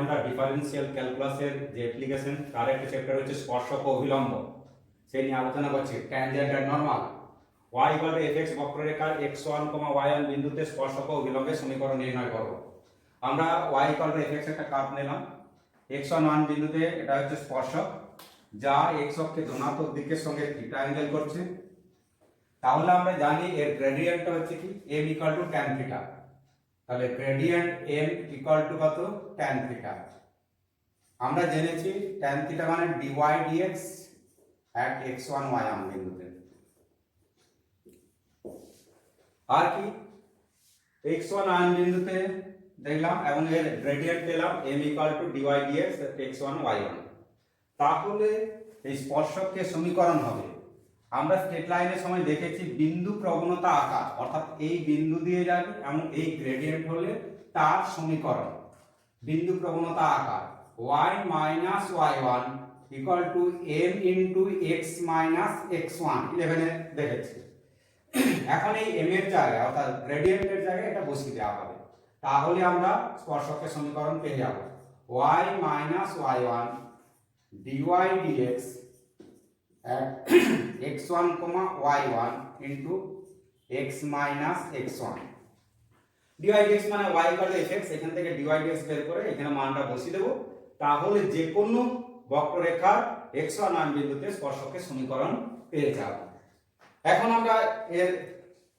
আমরা ডিফারেন্সিয়াল ক্যালকুলাসের যে অ্যাপ্লিকেশন তার একটা চ্যাপ্টার হচ্ছে স্পর্শক ও অভিলম্ব, সেই নিয়ে আলোচনা করছি। ট্যানজেন্ট আর নরমাল। y fx বক্ররেখার x1, y1 বিন্দুতে স্পর্শক ও অভিলম্বের সমীকরণ নির্ণয় করব। আমরা y fx একটা কার্ভ নিলাম, x1 1 বিন্দুতে এটা হচ্ছে স্পর্শক যা x অক্ষে ধনাত্মক দিকের সঙ্গে থিটা অ্যাঙ্গেল করছে। তাহলে আমরা জানি এর গ্রেডিয়েন্টটা হচ্ছে কি m tan থিটা। তাহলে গ্রেডিয়েন্ট m কত tan থিটা। আমরা জেনেছি tan থিটা মানে dy dx at x1 y1 বিন্দুতে। আর কি x1 y1 বিন্দুতে দেখলাম এবং এর গ্রেডিয়েন্ট পেলাম m dy dx at x1 y1। তাহলে এই স্পর্শকের সমীকরণ হবে, আমরা স্ট্রেট লাইনের সময় দেখেছি বিন্দু প্রবণতা আকার, অর্থাৎ এই বিন্দু দিয়ে যাবে এবং এই গ্রেডিয়েন্ট হলে তার সমীকরণ বিন্দু প্রবণতা আকার y minus y1 equal to m into x minus x1 11 এ দেখেছি। এখন এই m এর জায়গায় অর্থাৎ গ্রেডিয়েন্টের জায়গায় এটা বসিয়ে দেওয়া হবে, তাহলে আমরা স্পর্শকের সমীকরণ পেয়ে যাব y minus y1 dy dx at x1, y1 into x minus x1। dy dx মানে y fx, এখান থেকে dy dx বের করে এখানে মানটা বসিয়ে দেব, তাহলে যে কোনো বক্ররেখার x1 বিন্দুতে স্পর্শকের সমীকরণ পেয়ে যাব। এখন আমরা এর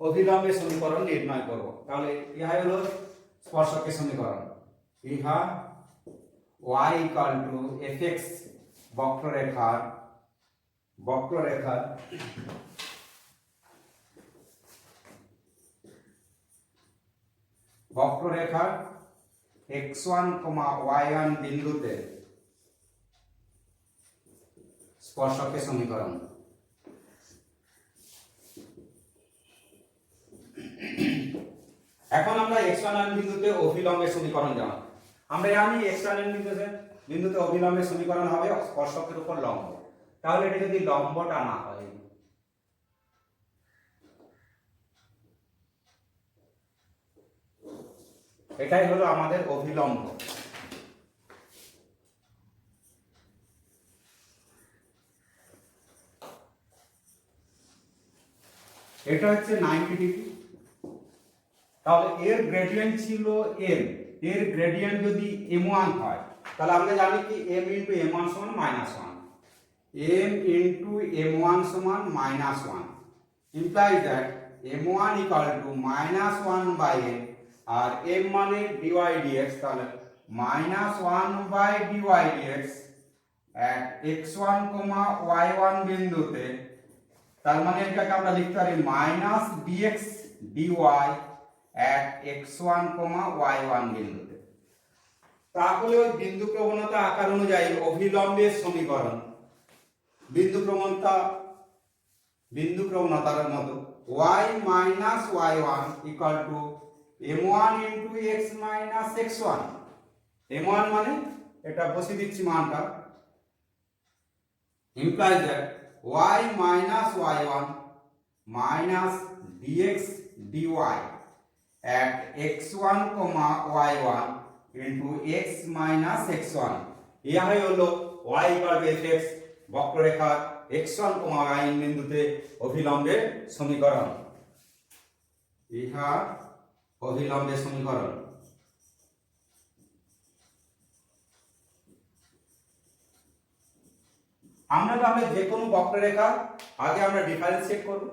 অভিলম্বের সমীকরণ নির্ণয় করব। তাহলে ইহা হলো স্পর্শকের সমীকরণ। ইহা y fx বক্ররেখার x1, y1 বিন্দুতে স্পর্শকের সমীকরণ। এখন আমরা x1 বিন্দুতে অভিলম্বের সমীকরণ জানি। আমরা জানি x1 বিন্দুতে অভিলম্বের সমীকরণ হবে স্পর্শকের উপর লম্ব। তাহলে এটা যদি লম্বটা না হয়, এটাই হলো আমাদের অভিলম্ব। এটা হচ্ছে 90 ডিগ্রি। তাহলে এর গ্রেডিয়েন্ট ছিল m, এর গ্রেডিয়েন্ট যদি m1 হয় তাহলে আমরা জানি কি m into m1 সমান -1, m into m1 সমান -1 implies that m1 equal to -1 by m, R m মানে dy dx, তাহলে -1 by dy dx at x1, y1 বিন্দুতে। তার মানে এটাকে আমরা লিখতে পারি -dx dy at x1, y1 বিন্দুতে। তাহলে ওই বিন্দু প্রবণতা আকার অনুযায়ী অভিলম্বের সমীকরণ বিন্দু প্রবণতার মতো y minus y1 equal to m1 into x minus x1। m1 মানে এটা বসিয়ে দিচ্ছি মানটা, implies that y minus y1 minus dx dy at x1, y1 into x minus x1। ইহাই হলো y fx বক্ররেখার x1, y1 বিন্দুতে অভিলম্বের সমীকরণ। ইহা অভিলম্বের সমীকরণ। আমরা তাহলে যে কোনো বক্ররেখা আগে আমরা ডিফারেন্সিয়েট করব,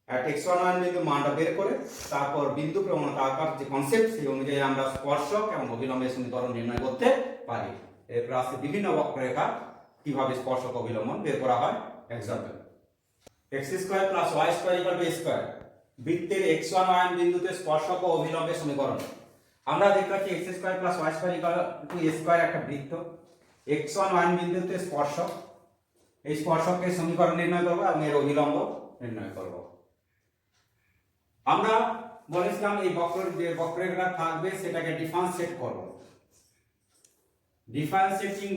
at x1 বিন্দু মানটা বের করে তারপর বিন্দু প্রবণতা আকার যে কনসেপ্ট সেই অনুযায়ী আমরা স্পর্শক এবং অভিলম্বের সমীকরণ নির্ণয় করতে পারি। এরপর আছে বিভিন্ন বক্ররেখা কিভাবে স্পর্শক অভিলম্ব বের করা হয়। Example x² + y² = a²। বৃত্তের x1 y1 বিন্দুতে স্পর্শক ও অভিলম্বের সমীকরণ। আমরা দেখলাম x² + y² = a² একটা বৃত্ত, x1 y1 বিন্দুতে স্পর্শক, এই স্পর্শকের সমীকরণ নির্ণয় করব এবং এর অভিলম্ব নির্ণয় করব। আমরা বলেছিলাম এই যে বক্ররেখা থাকবে সেটাকে ডিফারেন্সিয়েট করব। Differentiating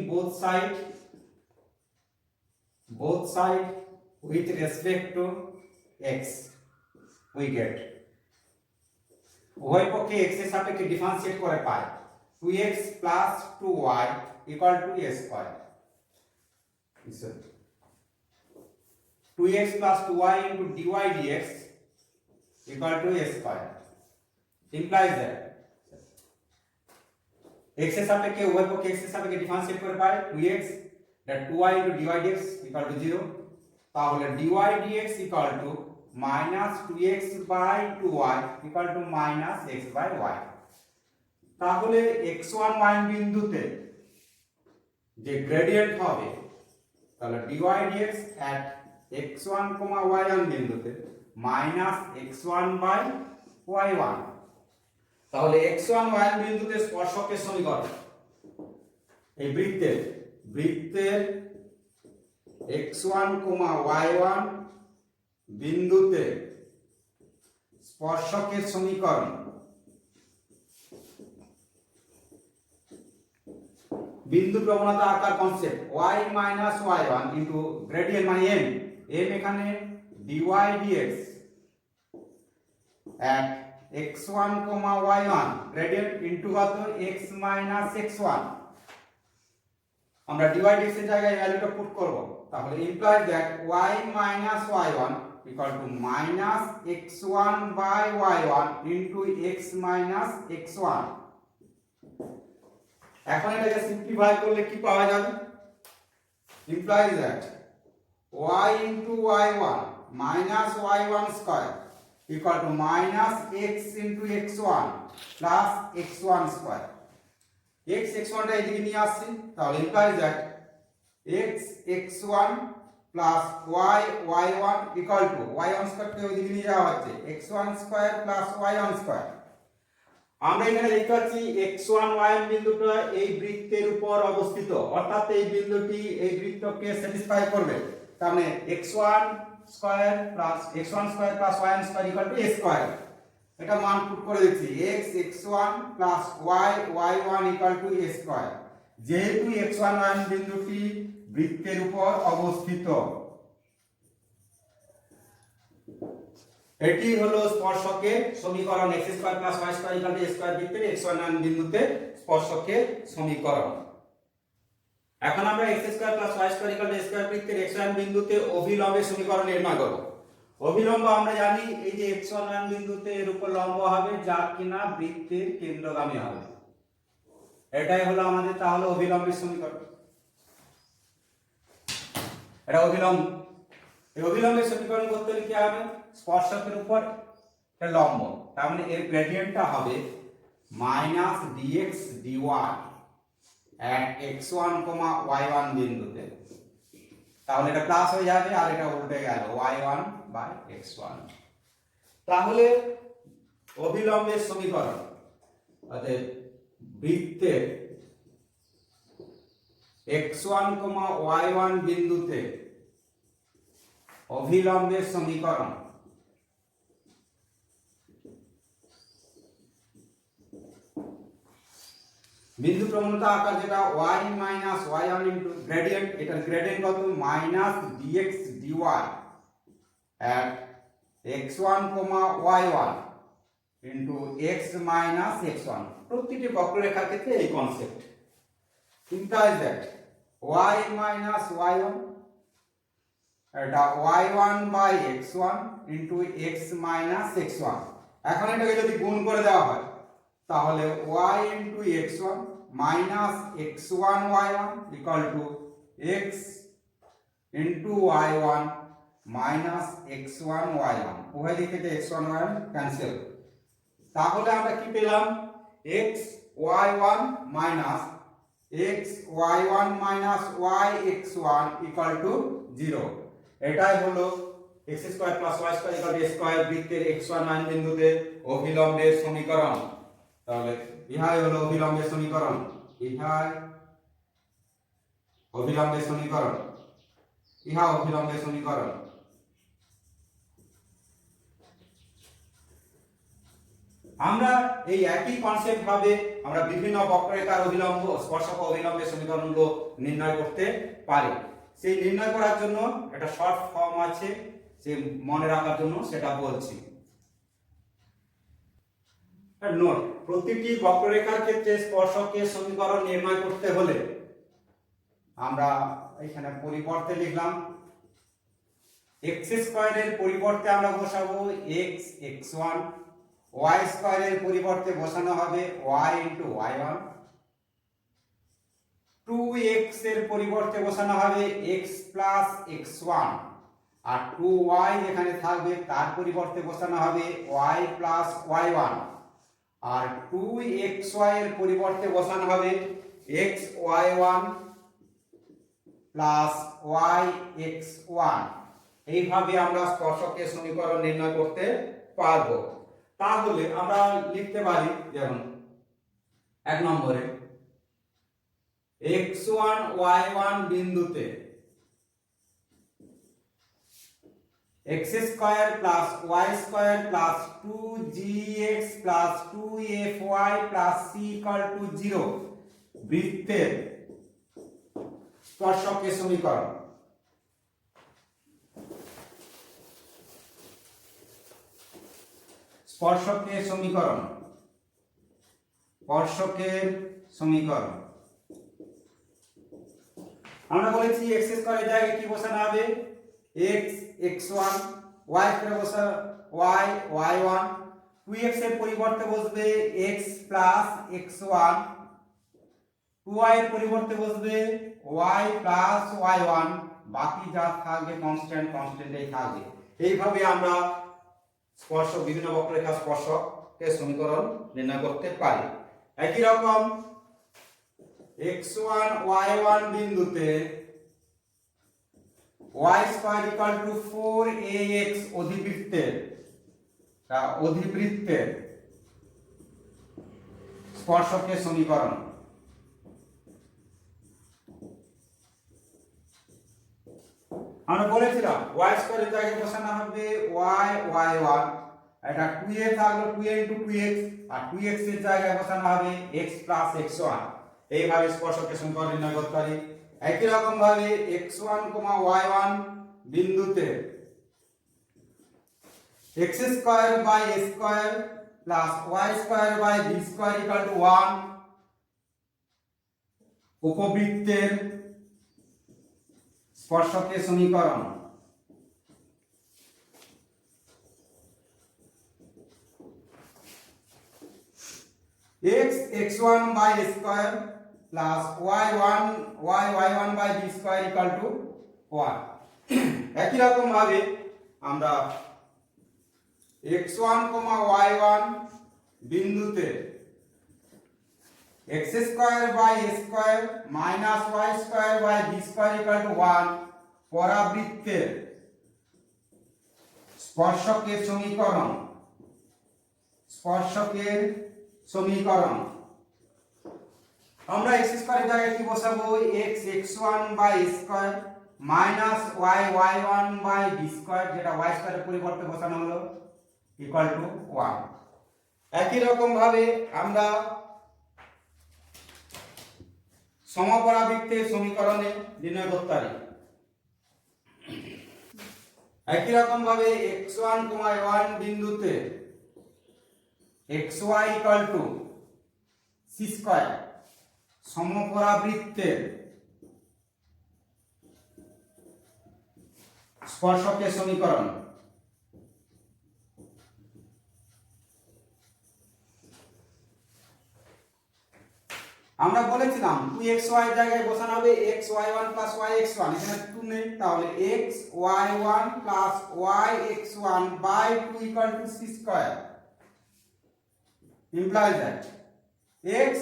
both side with respect to x we get উভয় পক্ষে x এর সাপেক্ষে ডিফারেন্সিয়েট করে পাই। 2x plus 2y equal to a square. 2x plus 2y into dy dx equal to a square implies that x এর সাপেক্ষে উভয় পক্ষে x এর সাপেক্ষে ডিফারেন্সিয়েট করে পাই 2x that 2y into dy dx equal to 0 তাহলে dy dx equal to minus 2x by 2y equal to minus x by y তাহলে x1 y বিন্দুতে যে গ্রেডিয়েন্ট হবে তাহলে dy dx at x1, y1 বিন্দুতে minus x1 by y1 তাহলে x1 y1 বিন্দুতে স্পর্শকের সমীকরণ এই বৃত্তের x1, y1 বিন্দুতে স্পর্শকের সমীকরণ বিন্দু প্রবণতা আকার concept y minus y1 into gradient মানে m এখানে dy dx at x1, y1 gradient into কত x minus x1 আমরা dy dx এর জায়গায় ভ্যালুটা পুট করব তাহলে implies that y minus y1 equal to minus x1 by y1 into x minus x1 এখন এটাকে সিম্পলিফাই করলে কি পাওয়া যাবে implies that y into y1 minus y1 square equal to minus x into x1 plus x1 square x1 টা এদিকে নিয়ে আসছি তাহলে implies that x x1 plus y y1 equal to y1 square কে ওইদিকে নিয়ে যাওয়া হচ্ছে x1 square plus y1 square আমরা এখানে দেখতে পাচ্ছি x1 y1 বিন্দুটা এই বৃত্তের উপর অবস্থিত অর্থাৎ এই বিন্দুটি এই বৃত্তকে স্যাটিসফাই করবে তার মানে x1 square plus y1 square equal to a square এটা মান পুট করে দিচ্ছি x x1 plus y y1 equal to a square যেহেতু x1 y1 বিন্দুটি বৃত্তের উপর অবস্থিত এটি হলো স্পর্শকের সমীকরণ x square plus y square equal to a square বৃত্তের x1 y1 বিন্দুতে স্পর্শকের সমীকরণ এখন আমরা x square plus y square equal to a square বৃত্তের x1 বিন্দুতে অভিলম্বের সমীকরণ নির্ণয় করব অভিলম্ব আমরা জানি এই যে x1 y1 বিন্দুতে এর উপর লম্ব হবে যা কিনা বৃত্তের কেন্দ্রগামী হবে এটাই হলো আমাদের তাহলে অভিলম্বের সমীকরণ এটা অভিলম্ব এই অভিলম্বের সমীকরণ করতে হলে কি হবে স্পর্শকের উপর একটা লম্ব তার মানে এর গ্রেডিয়েন্টটা হবে minus dx dy at x1, y1 বিন্দুতে তাহলে এটা প্লাস হয়ে যাবে আর এটা উল্টে গেল y1 by x1 তাহলে অভিলম্বের সমীকরণ অর্থাৎ বৃত্তের x1, y1 বিন্দুতে অভিলম্বের সমীকরণ বিন্দু প্রবণতা আকার যেটা y minus y1 into gradient এটার গ্রেডিয়েন্ট কত minus dx dy at x1, y1 into x minus x1 প্রতিটি বক্ররেখার ক্ষেত্রে এই concept implies that y minus y1 এটা y1 by x1 into x minus x1 এখন এটাকে যদি গুণ করে দেওয়া হয় তাহলে y into x1 minus x1 y1 equal to x into y1 minus x1 y1 উভয় দিক থেকে x1 y1 ক্যান্সেল তাহলে আমরা কি পেলাম x y1 minus x y1 minus y x1 equal to 0 এটাই হলো x square plus y square equal to a square বৃত্তের x1 y1 বিন্দুতে অভিলম্বের সমীকরণ তাহলে ইহাই হলো অভিলম্বের সমীকরণ ইহা অভিলম্বের সমীকরণ আমরা এই একই কনসেপ্ট ভাবে আমরা বিভিন্ন বক্ররেখার অভিলম্ব স্পর্শক অভিলম্বের সমীকরণগুলো নির্ণয় করতে পারি সেই নির্ণয় করার জন্য একটা শর্ট ফর্ম আছে সে মনে রাখার জন্য সেটা বলছি আর নোট, প্রতিটি বক্ররেখার ক্ষেত্রে স্পর্শকের সমীকরণ নির্ণয় করতে হলে আমরা এখানে পরিবর্তে লিখলাম x স্কয়ারের পরিবর্তে আমরা বসাবো x x1, y স্কয়ারের পরিবর্তে বসানো হবে y y1, 2x এর পরিবর্তে বসানো হবে x x1, আর 2y যেখানে থাকবে তার পরিবর্তে বসানো হবে y y1, আর 2xy এর পরিবর্তে বসানো হবে x y1 y x1। এইভাবে আমরা স্পর্শকের সমীকরণ নির্ণয় করতে পারবো। তাহলে আমরা লিখতে পারি, যেমন 1 নম্বরে x1 y1 বিন্দুতে x square y square 2gx 2fy c 0 বৃত্তের স্পর্শকের সমীকরণ। স্পর্শকের সমীকরণ, স্পর্শকের সমীকরণ আমরা বলেছি x স্কয়ারের জায়গায় কি বসানো হবে x x1, y স্কয়ার বসা y y1, 2x এর পরিবর্তে বসবে x x1, 2y এর পরিবর্তে বসবে y y1, বাকি যা থাকবে কনস্ট্যান্টই থাকবে। এইভাবে আমরা স্পর্শক, বিভিন্ন বক্ররেখা স্পর্শকের সমীকরণ নির্ণয় করতে পারি। একই রকম x1 y1 বিন্দুতে y স্কয়ার 4ax অধিবৃত্তের স্পর্শকের সমীকরণ। আমরা বলেছিলাম y স্কয়ারের জায়গায় বসানো হবে y y1, এটা 2a থাকলো 2a * 2x, আর 2x এর জায়গায় বসানো হবে x x1। এইভাবে স্পর্শকের সমীকরণ নির্ণয় করতে পারি। একই রকম ভাবে x1 y1 বিন্দুতে x square a square y square b square 1 উপবৃত্তের স্পর্শকের সমীকরণ। x x1 a square y1 y1 b square 1। একই রকম ভাবে আমরা x1 y1 বিন্দুতে x square a square y square b square 1 পরাবৃত্তের স্পর্শকের সমীকরণ। স্পর্শকের সমীকরণ আমরা x স্কয়ারের জায়গায় কি বসাবো x x1 a square y y1 b square, যেটা y স্কয়ারের পরিবর্তে বসানো হলো 1। একই রকম ভাবে আমরা সমপরাবৃত্তের সমীকরণে নির্ণয় করতে পারি। একই রকম ভাবে x1 y1 বিন্দুতে xy c স্কয়ার সমপরাবৃত্তের স্পর্শকের সমীকরণ। আমরা বলেছিলাম 2xy এর জায়গায় বসানো হবে x y1 y x1, এখানে 2 নেই, তাহলে x y1 y x1 2 c square implies that x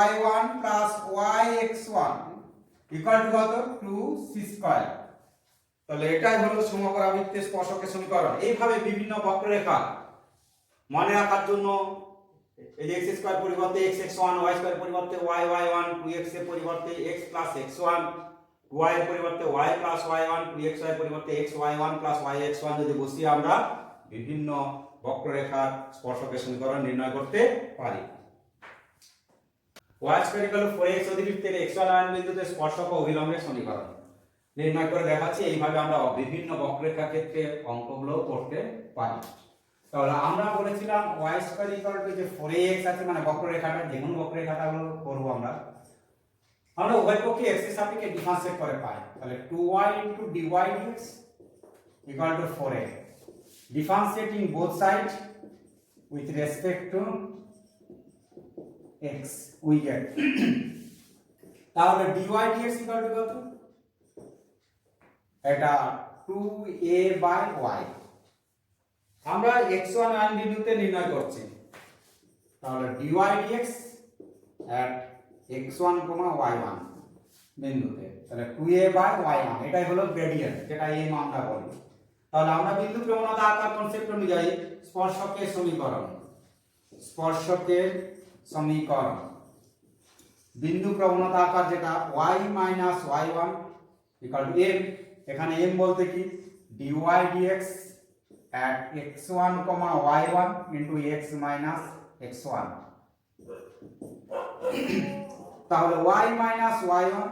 y1 y x1 কত 2 c স্কয়ার। তাহলে এটাই হলো সমপরাবৃত্তের স্পর্শকের সমীকরণ। এইভাবে বিভিন্ন বক্ররেখা মনে রাখার জন্য এই যে x স্কয়ার পরিবর্তে x x1, y স্কয়ার পরিবর্তে y y1, 2x এর পরিবর্তে x x1, 2y এর পরিবর্তে y y1, 2xy এর পরিবর্তে x y1 y x1 যদি বসিয়ে আমরা বিভিন্ন বক্ররেখার স্পর্শকের সমীকরণ নির্ণয় করতে পারি। y স্কয়ার 4x অধিবৃত্তের x1 বিন্দুতে স্পর্শক ও অভিলম্বের সমীকরণ নির্ণয় করে দেখাচ্ছি। এইভাবে আমরা বিভিন্ন বক্ররেখার ক্ষেত্রে অঙ্কগুলো করতে পারি। তাহলে আমরা বলেছিলাম y স্কয়ার ইকুয়াল টু যে 4ax আছে মানে বক্ররেখাটা, যেমন বক্ররেখাটা হলো করব আমরা উভয় পক্ষে x এর সাপেক্ষে ডিফারেন্সিয়েট করে পাই। তাহলে 2y dy dx equal to 4a, differentiating both sides with respect to x we get তাহলে dy dx equal to কত, এটা 2a by y, আমরা x1 মান বিন্দুতে নির্ণয় করছি। তাহলে dy dx at x1, y1 বিন্দুতে, তাহলে 2a by y1 এটাই হলো গ্রেডিয়েন্ট, যেটা m আমরা বলি। তাহলে আমরা বিন্দু প্রবণতা আকার কনসেপ্ট অনুযায়ী স্পর্শকের সমীকরণ বিন্দু প্রবণতা আকার যেটা y y1 equal to m, এখানে m বলতে কি dy dx at x1, y1 into x minus x1, তাহলে y minus y1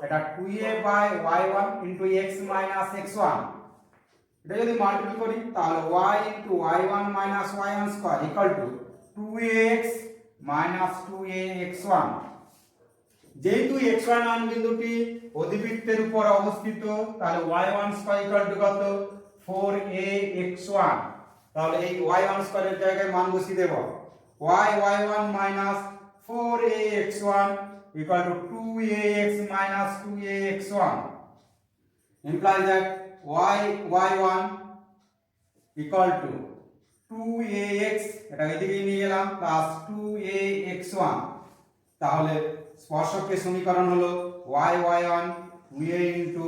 এটা 2a by y1 into x minus x1, এটা যদি মাল্টিপ্লাই করি তাহলে y into y1 minus y1 square equal to 2ax minus 2ax1, যেহেতু x1 মান বিন্দুটি অধিবৃত্তের উপর অবস্থিত তাহলে y1 square equal to কত 4ax1, তাহলে এই y1 square এর জায়গায় মান বসিয়ে দেব y1 minus 4ax1 equal to 2ax minus 2ax1, implies that y1 equal to 2ax, এটা এদিকে নিয়ে গেলাম, প্লাস 2ax1, তাহলে স্পর্শকের সমীকরণ হলো y1 2a into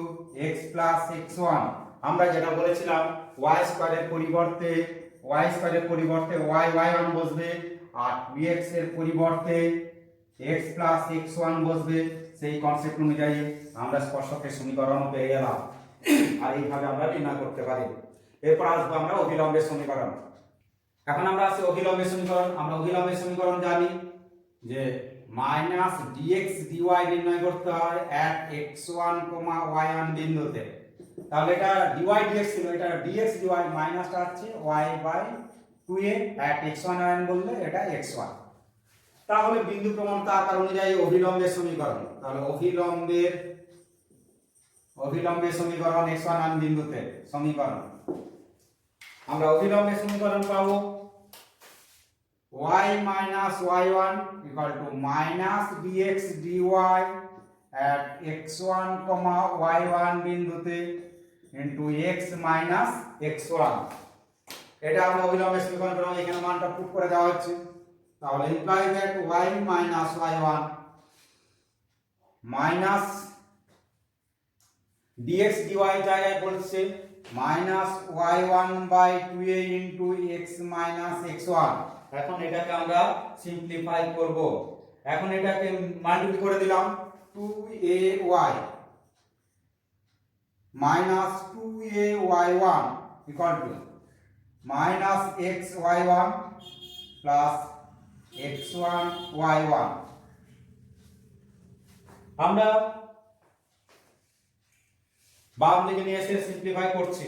x plus x1, আমরা যেটা বলেছিলাম y স্কয়ারের পরিবর্তে y1 বসবে আর 2x এর পরিবর্তে x plus x1 বসবে, সেই কনসেপ্ট অনুযায়ী আমরা স্পর্শকের সমীকরণ পেয়ে গেলাম। আর এইভাবে আমরা নির্ণয় করতে পারি। এরপর আসবো আমরা অভিলম্বের সমীকরণ। এখন আমরা আসি অভিলম্বের সমীকরণ। আমরা অভিলম্বের সমীকরণ জানি যে মাইনাস dx dy নির্ণয় করতে হয় at x1, y1 বিন্দুতে। তাহলে এটা dy dx ছিল, এটা dx dy, মাইনাসটা হচ্ছে y by 2a at x1 y1 বললে এটা x1। তাহলে বিন্দু প্রবণতা আকার অনুযায়ী অভিলম্বের সমীকরণ, তাহলে অভিলম্বের সমীকরণ x1 মান বিন্দুতে সমীকরণ, আমরা অভিলম্বের সমীকরণ পাবো y minus y1 equal to minus dx dy at x1, y1 বিন্দুতে into x minus x1, এটা আমরা অভিলম্বের সমীকরণ করব, এখানে মানটা পুট করে দেওয়া হচ্ছে। তাহলে implies that y minus y1 minus dx dy জায়গায় বলছে minus y1 by 2a into x minus x1, এখন এটাকে আমরা সিম্পলিফাই করব। এখন এটাকে মাল্টিপ্লাই করে দিলাম 2ay minus 2ay1 equal to minus xy1 plus x1y1, আমরা বাম দিকে নিয়ে এসে সিম্পলিফাই করছি।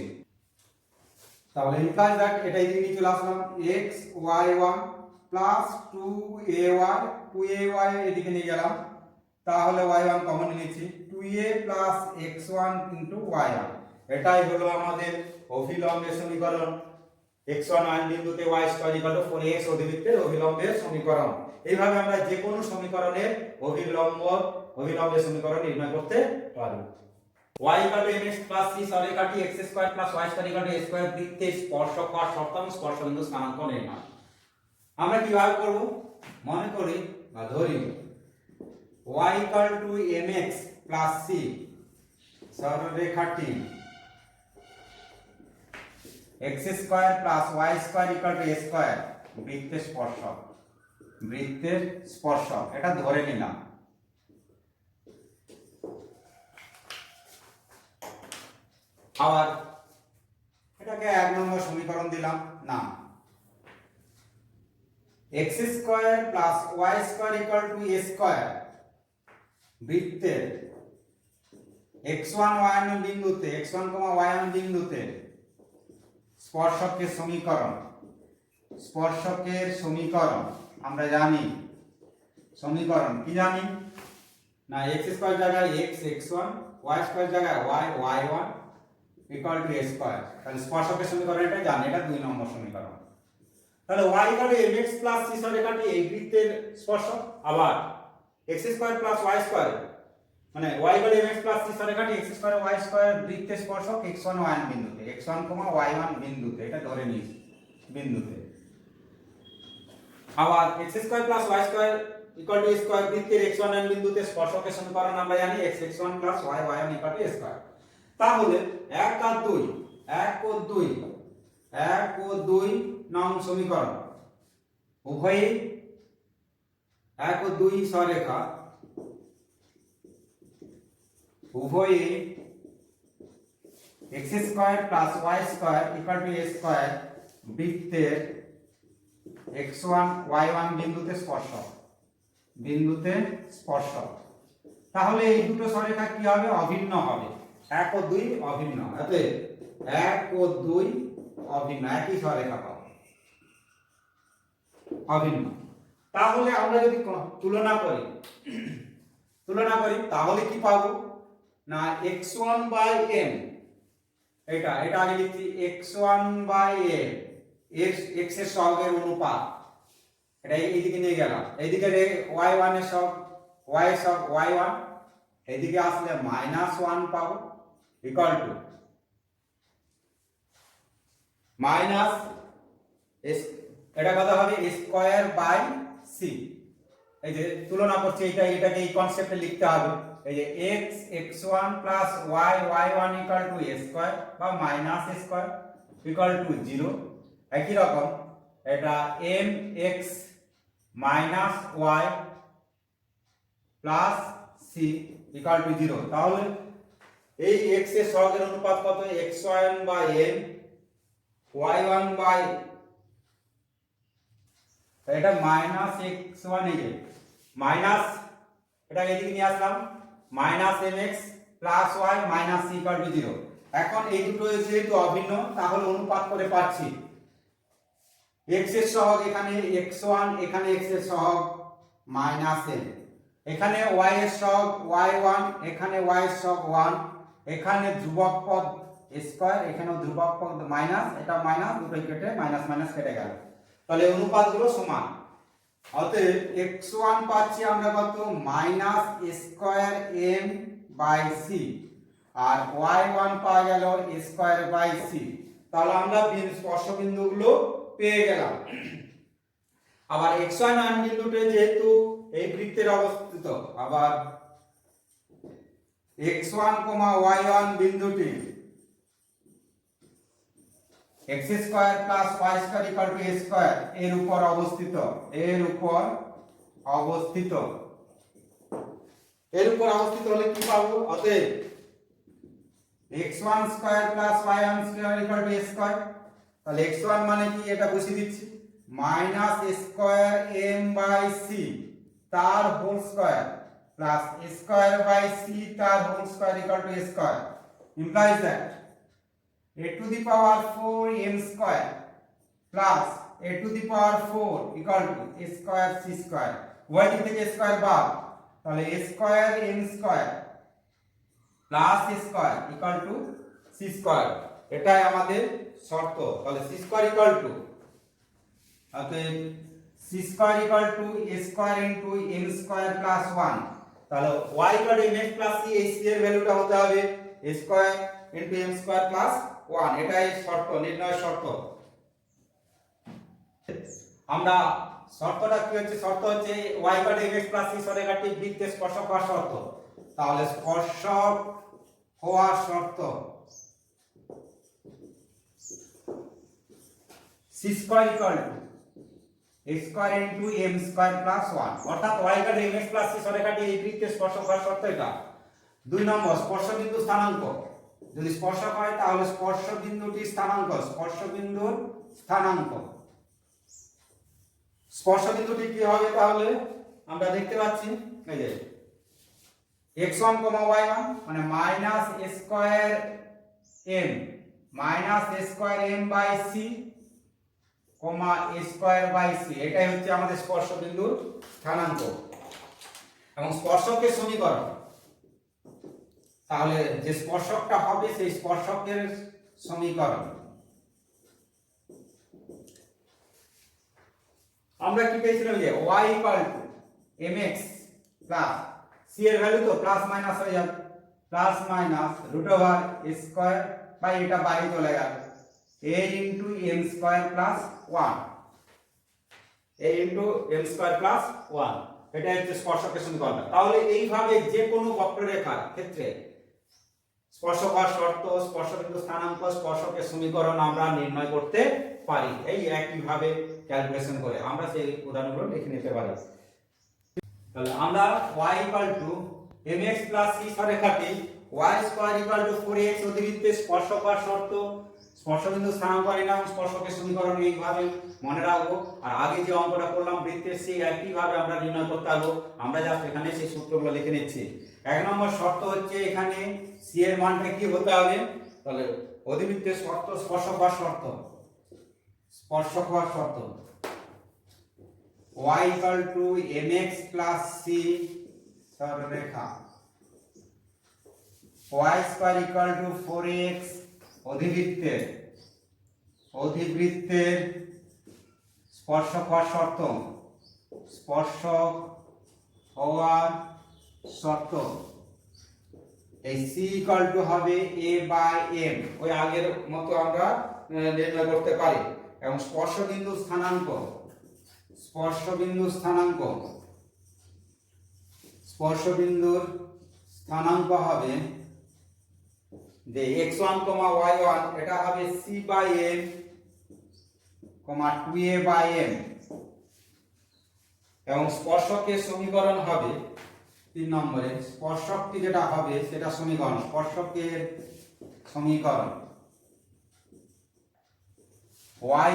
তাহলে ইমপ্লাইজ দ্যাট এটা এদিকে নিয়ে চলে আসলাম xy1 plus 2ay এদিকে নিয়ে গেলাম, তাহলে y1 কমন নিয়েছি 2a plus x1 into y1, এটাই হলো আমাদের অভিলম্বের সমীকরণ। x1 মান বিন্দুতে y square equal two 4ax অধিবৃত্তের অভিলম্বের সমীকরণ। এইভাবে আমরা যে কোনো সমীকরণের অভিলম্বের সমীকরণ নির্ণয় করতে পারি। y equal to mx plus c সরলরেখাটি x square plus y square equal to a square বৃত্তে স্পর্শক হওয়ার শর্তাংশ স্পর্শবিন্দু স্থানাঙ্ক নির্ণয়। আমরা কিভাবে করব, মনে করি বা ধরি y equal to mx plus c সরলরেখাটি x square plus y square equal to a square বৃত্তের স্পর্শক এটা ধরে নিলাম। আবার এটাকে এক নম্বর সমীকরণ দিলাম না, x square plus y square equal to a square বৃত্তের x1 y1 বিন্দুতে স্পর্শকের সমীকরণ স্পর্শকের সমীকরণ আমরা জানি, সমীকরণ কি জানি না, এক্স স্কয়ার জায়গায় এক্স x1, ওয়াই স্কয়ার জায়গায় y y1 equal to a square. তাহলে স্পর্শকের সমীকরণ এটা জানি, এটা 2 নম্বর সমীকরণ। তাহলে y equal to mx plus c সরেখাটি এই বৃত্তের স্পর্শক, আবার x square plus y square মানে y equal to mx plus c সরেখাটি x square y square বৃত্তের স্পর্শক x1 y1 বিন্দুতে, x1, y1 বিন্দুতে, এটা ধরে নিয়েছি বিন্দুতে। আবার x square plus y square equal to a square বৃত্তের x1 y1 বিন্দুতে স্পর্শকের সমীকরণ আমরা জানি x1 plus y y1 equal to a square. তাহলে 1 আর 2 1 ও 2 নং সমীকরণ উভয়ই 1 ও 2 সরেখা, উভয়ই x square plus y square equal to a square বৃত্তের x1 y1 বিন্দুতে স্পর্শক, তাহলে এই দুটো সরেখা কি হবে? অভিন্ন হবে। 1 ও 2 অভিন্ন, অতএব 1 ও 2 অভিন্ন, একই সরেখা পাবো, অভিন্ন। তাহলে আমরা যদি তুলনা করি তাহলে কি পাবো না, x1 বাই m, এটা আগে লিখছি x1 বাই m, x এর সহগের অনুপাত, এটা এইদিকে নিয়ে গেলাম, এইদিকে y1 এর সহগ, y এর সহগ y1, এইদিকে আসলে -1 পাবো ইকুয়াল টু মাইনাস এটা কত হবে স্কয়ার বাই c। এই যে তুলনা করছি, এটাকে এই কনসেপ্টে লিখতে হবে, এই যে x x1 plus y y1 equal to a square বা minus a square equal to 0। একই রকম এটা m x minus y plus c equal to 0। তাহলে এই x এর সহগের অনুপাত কত? x1 by m, y1 by, এটা মাইনাস x1, এই যে মাইনাস, এটা এদিকে নিয়ে আসলাম, minus mx plus y minus c equal to 0। এখন এই দুটো যেহেতু অভিন্ন, তাহলে অনুপাত করে পাচ্ছি x এর সহগ এখানে x1, এখানে x এর সহগ মাইনাস m, এখানে y এর সহগ y1, এখানে y এর সহগ 1, এখানে ধ্রুবক পদ স্কয়ার, এখানেও ধ্রুবক পদ মাইনাস, এটা মাইনাস, দুটোই কেটে মাইনাস মাইনাস কেটে গেল, তাহলে অনুপাতগুলো সমান। অতএব x1 পাচ্ছি আমরা কত? Minus square m by c, আর y1 পাওয়া গেল স্কয়ার বাই c। তাহলে আমরা স্পর্শবিন্দুগুলো পেয়ে গেলাম। আবার x1 বিন্দুতে যেহেতু এই বৃত্তের অবস্থিত, আবার x1, y1 বিন্দুটি x square plus y square equal to a square এর উপর অবস্থিত, হলে কি পাবো? অতএব x1 square plus y1 square equal to a square. তাহলে x1 মানে কি, এটা বসিয়ে দিচ্ছি, minus square m by c তার whole square plus square by c তার whole square equal to a square, implies that a to the power 4 m square plus a to the power 4 equal to a square c square। y দিক থেকে square বাদ, তাহলে a square m square plus a square equal to c square, এটাই আমাদের শর্ত। তাহলে c square equal to, অতএব c square equal to a square into m square plus 1। তাহলে y equal to mx plus c, এই c এর ভ্যালুটা হতে হবে a square into m square plus 1, এটাই শর্ত, নির্ণয় শর্ত। আমরা শর্তটা কি হচ্ছে? শর্ত হচ্ছে y equal to mx plus c সরেখাটি বৃত্তের স্পর্শক হওয়ার শর্ত। তাহলে স্পর্শক হওয়ার শর্ত c square equal to a square into m square plus 1, অর্থাৎ y equal to mx plus c সরেখাটি এই বৃত্তের স্পর্শক হওয়ার শর্ত এটা। 2 নম্বর স্পর্শবিন্দু স্থানাঙ্ক, যদি স্পর্শক হয় তাহলে স্পর্শবিন্দুটি স্থানাঙ্ক, স্পর্শবিন্দুর স্থানাঙ্ক, স্পর্শবিন্দুটি কি হবে? তাহলে আমরা দেখতে পাচ্ছি এই যে x1, y1 মানে minus square m by c কমা a স্কয়ার বাই c, এটাই হচ্ছে আমাদের স্পর্শ বিন্দুর স্থানাঙ্ক এবং স্পর্শকের সমীকরণ। তাহলে যে স্পর্শকটা হবে সেই স্পর্শকের সমীকরণ আমরা কি পেয়েছিলাম যে y mx প্লাস c এর ভ্যালু তো প্লাস মাইনাস হয়ে যাবে, plus minus root over a square by এটা বাইরে চলে গেল a into m square plus 1, a into m square plus 1, এটা হচ্ছে স্পর্শকের সমীকরণ। তাহলে এইভাবে যে কোনো বক্ররেখার ক্ষেত্রে স্পর্শকার শর্ত, স্পর্শবিন্দু স্থানাঙ্ক, স্পর্শকের সমীকরণ আমরা নির্ণয় করতে পারি এই একইভাবে ক্যালকুলেশন করে। আমরা সেই উদাহরণগুলো লিখে নিতে পারি। তাহলে আমরা y mx c সরেখাটি y square 4x অতিবৃত্তে স্পর্শকার শর্ত, স্পর্শবিন্দু স্থানাঙ্ক নির্ণয় এবং স্পর্শকের সমীকরণ এইভাবে মনে রাখবো। আর আগে যে অঙ্কটা করলাম বৃত্তের সেই একইভাবে আমরা নির্ণয় করতে পারবো। আমরা জাস্ট এখানে সেই সূত্রগুলো লিখে নিচ্ছি। এক নম্বর শর্ত হচ্ছে এখানে c এর মানটা কি হতে হবে, তাহলে অতিবৃত্তের শর্ত স্পর্শকার শর্ত, স্পর্শকার শর্ত y mx c সরলরেখা y স্কয়ার 4x অধিবৃত্তের স্পর্শকার শর্ত, স্পর্শক হওয়ার শর্ত। এই c হবে a বাই m, ওই আগের মতো আমরা নির্ণয় করতে পারি। এবং স্পর্শবিন্দু স্থানাঙ্ক, স্পর্শবিন্দুর স্থানাঙ্ক হবে যে x1, y1 এটা হবে c by m, 2a by m এবং স্পর্শকের সমীকরণ হবে 3 নম্বরে, স্পর্শকটি যেটা হবে সেটা সমীকরণ, স্পর্শকের সমীকরণ y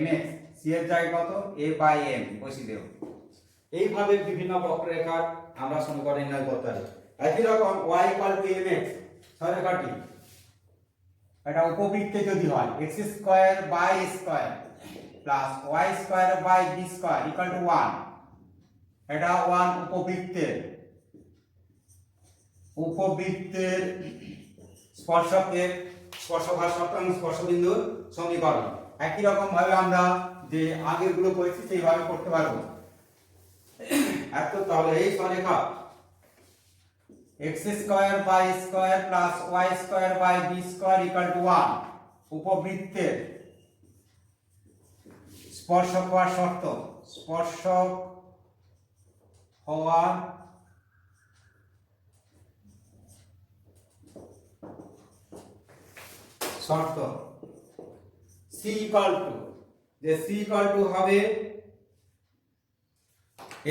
mx c এর জায়গায় কত a বাই m বসিয়ে দেব। এইভাবে বিভিন্ন বক্ররেখার আমরা সমীকরণ নির্ণয় করতে পারি। একই রকম y mx সরেখাটি এটা উপবৃত্তে যদি হয় x square by square plus y square by b square 1, এটা 1 উপবৃত্তের স্পর্শকের স্পর্শকার শর্ত এবং স্পর্শবিন্দুর সমীকরণ। একই রকম ভাবে আমরা যে আগের গুলো করেছি সেইভাবে করতে পারবো। এত তাহলে এই সরেখা x square by square plus y square by b square 1 উপবৃত্তের স্পর্শক হওয়ার শর্ত, স্পর্শক হওয়ার শর্ত c যে c হবে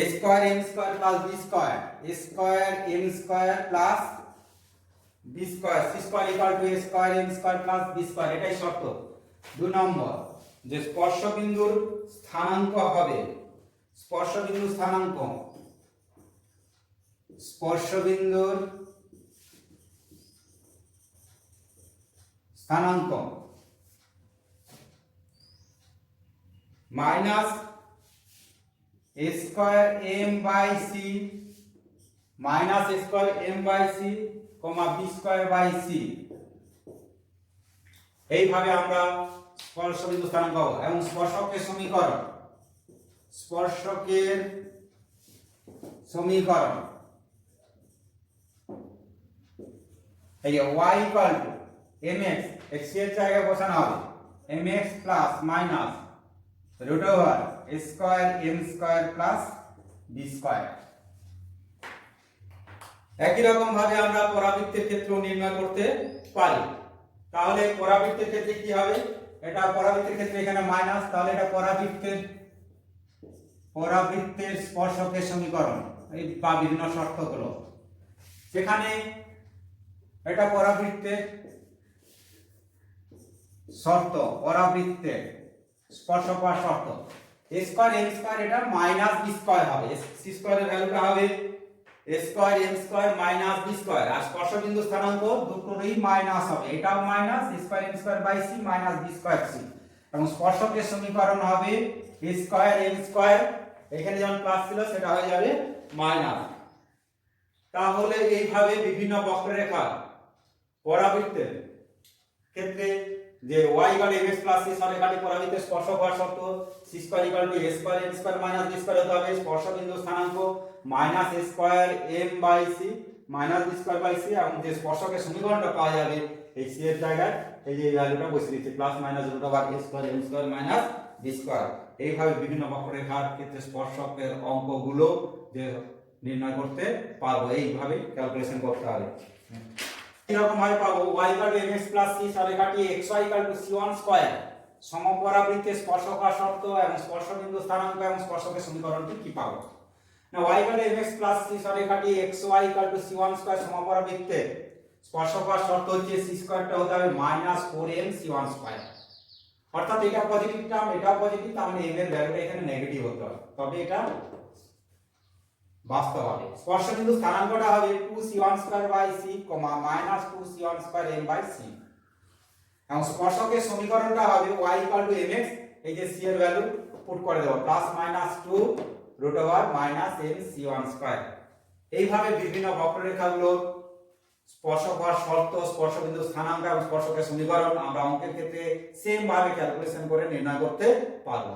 a square m square plus b square, a square m square plus b square, c square a square m square plus b square, এটাই শর্ত। 2 নম্বর যে স্পর্শবিন্দুর স্থানাঙ্ক হবে, স্পর্শবিন্দুর স্থানাঙ্ক, স্পর্শবিন্দুর স্থানাঙ্ক minus a square m by c minus a square m by c b square by c, এইভাবে আমরা স্পর্শবিন্দু স্থানাঙ্ক পাবো। এবং স্পর্শকের সমীকরণ, স্পর্শকের সমীকরণ এই y mx x এর জায়গায় বসানো হবে mx plus minus root over a square m square plus b square. একই রকম ভাবে আমরা পরাবৃত্তের ক্ষেত্রে নির্ণয় করতে পারি। তাহলে পরাবৃত্তের ক্ষেত্রে কি হবে, এটা পরাবৃত্তের ক্ষেত্রে এখানে মাইনাস, তাহলে এটা পরাবৃত্তের স্পর্শকের সমীকরণ এই বা বিভিন্ন শর্তগুলো। সেখানে এটা পরাবৃত্তের শর্ত, পরাবৃত্তের স্পর্শক বা শর্ত a স্কয়ার m স্কয়ার এটা মাইনাস b স্কয়ার হবে, c স্কয়ারের ভ্যালুটা হবে a square m square minus b square. আর স্পর্শবিন্দু স্থানাঙ্ক দুটোরই মাইনাস হবে, এটাও minus a square m square by c minus b square c। এবং স্পর্শকের সমীকরণ হবে a স্কয়ার m স্কয়ার, এখানে যেমন প্লাস ছিল সেটা হয়ে যাবে মাইনাস। তাহলে এইভাবে বিভিন্ন বক্ররেখা পরাবৃত্তের ক্ষেত্রে যে y = mx + c সরেখাটি পরাবৃত্তের স্পর্শক হওয়ার শর্ত c² = a² m² - b² হতে হবে। স্পর্শবিন্দু স্থানাঙ্ক -a² m/c -b² c, এবং যে স্পর্শকের সমীকরণটা পাওয়া যাবে এই c এর জায়গায় এই যে ভ্যালুটা বসিয়ে দিচ্ছি +-√a² m² - b²। এইভাবে বিভিন্ন বক্ররেখার ক্ষেত্রে স্পর্শকের অঙ্কগুলো যে নির্ণয় করতে পারবো, এইভাবে ক্যালকুলেশন করতে হবে। এরকম ভাবে পাবো y = mx + c সরেখাটি xy = c1² সমপরাবৃত্তের স্পর্শক হওয়ার শর্ত এবং স্পর্শবিন্দু স্থানাঙ্ক এবং স্পর্শকের সমীকরণটি কি পাবো না। y = mx + c সরেখাটি xy = c1² সমপরাবৃত্তের স্পর্শক হওয়ার শর্ত হচ্ছে c² টা হতে হবে -4m c1², অর্থাৎ এটা পজিটিভ টার্ম এটা পজিটিভ, তার মানে m এর ভ্যালুটা এখানে নেগেটিভ হতে হবে, তবে এটা বাস্তব হবে। স্পর্শবিন্দু স্থানাঙ্কটা হবে 2c1²/c, -2c1²m/c, এবং স্পর্শকের সমীকরণটা হবে y = mx, এই যে c এর ভ্যালু পুট করে দেব +-2√m c1²। এইভাবে বিভিন্ন বক্ররেখাগুলোর স্পর্শক হওয়ার শর্ত, স্পর্শবিন্দু স্থানাঙ্ক এবং স্পর্শকের সমীকরণ আমরা অঙ্কের ক্ষেত্রে সেম ভাবে ক্যালকুলেশন করে নির্ণয় করতে পারবো।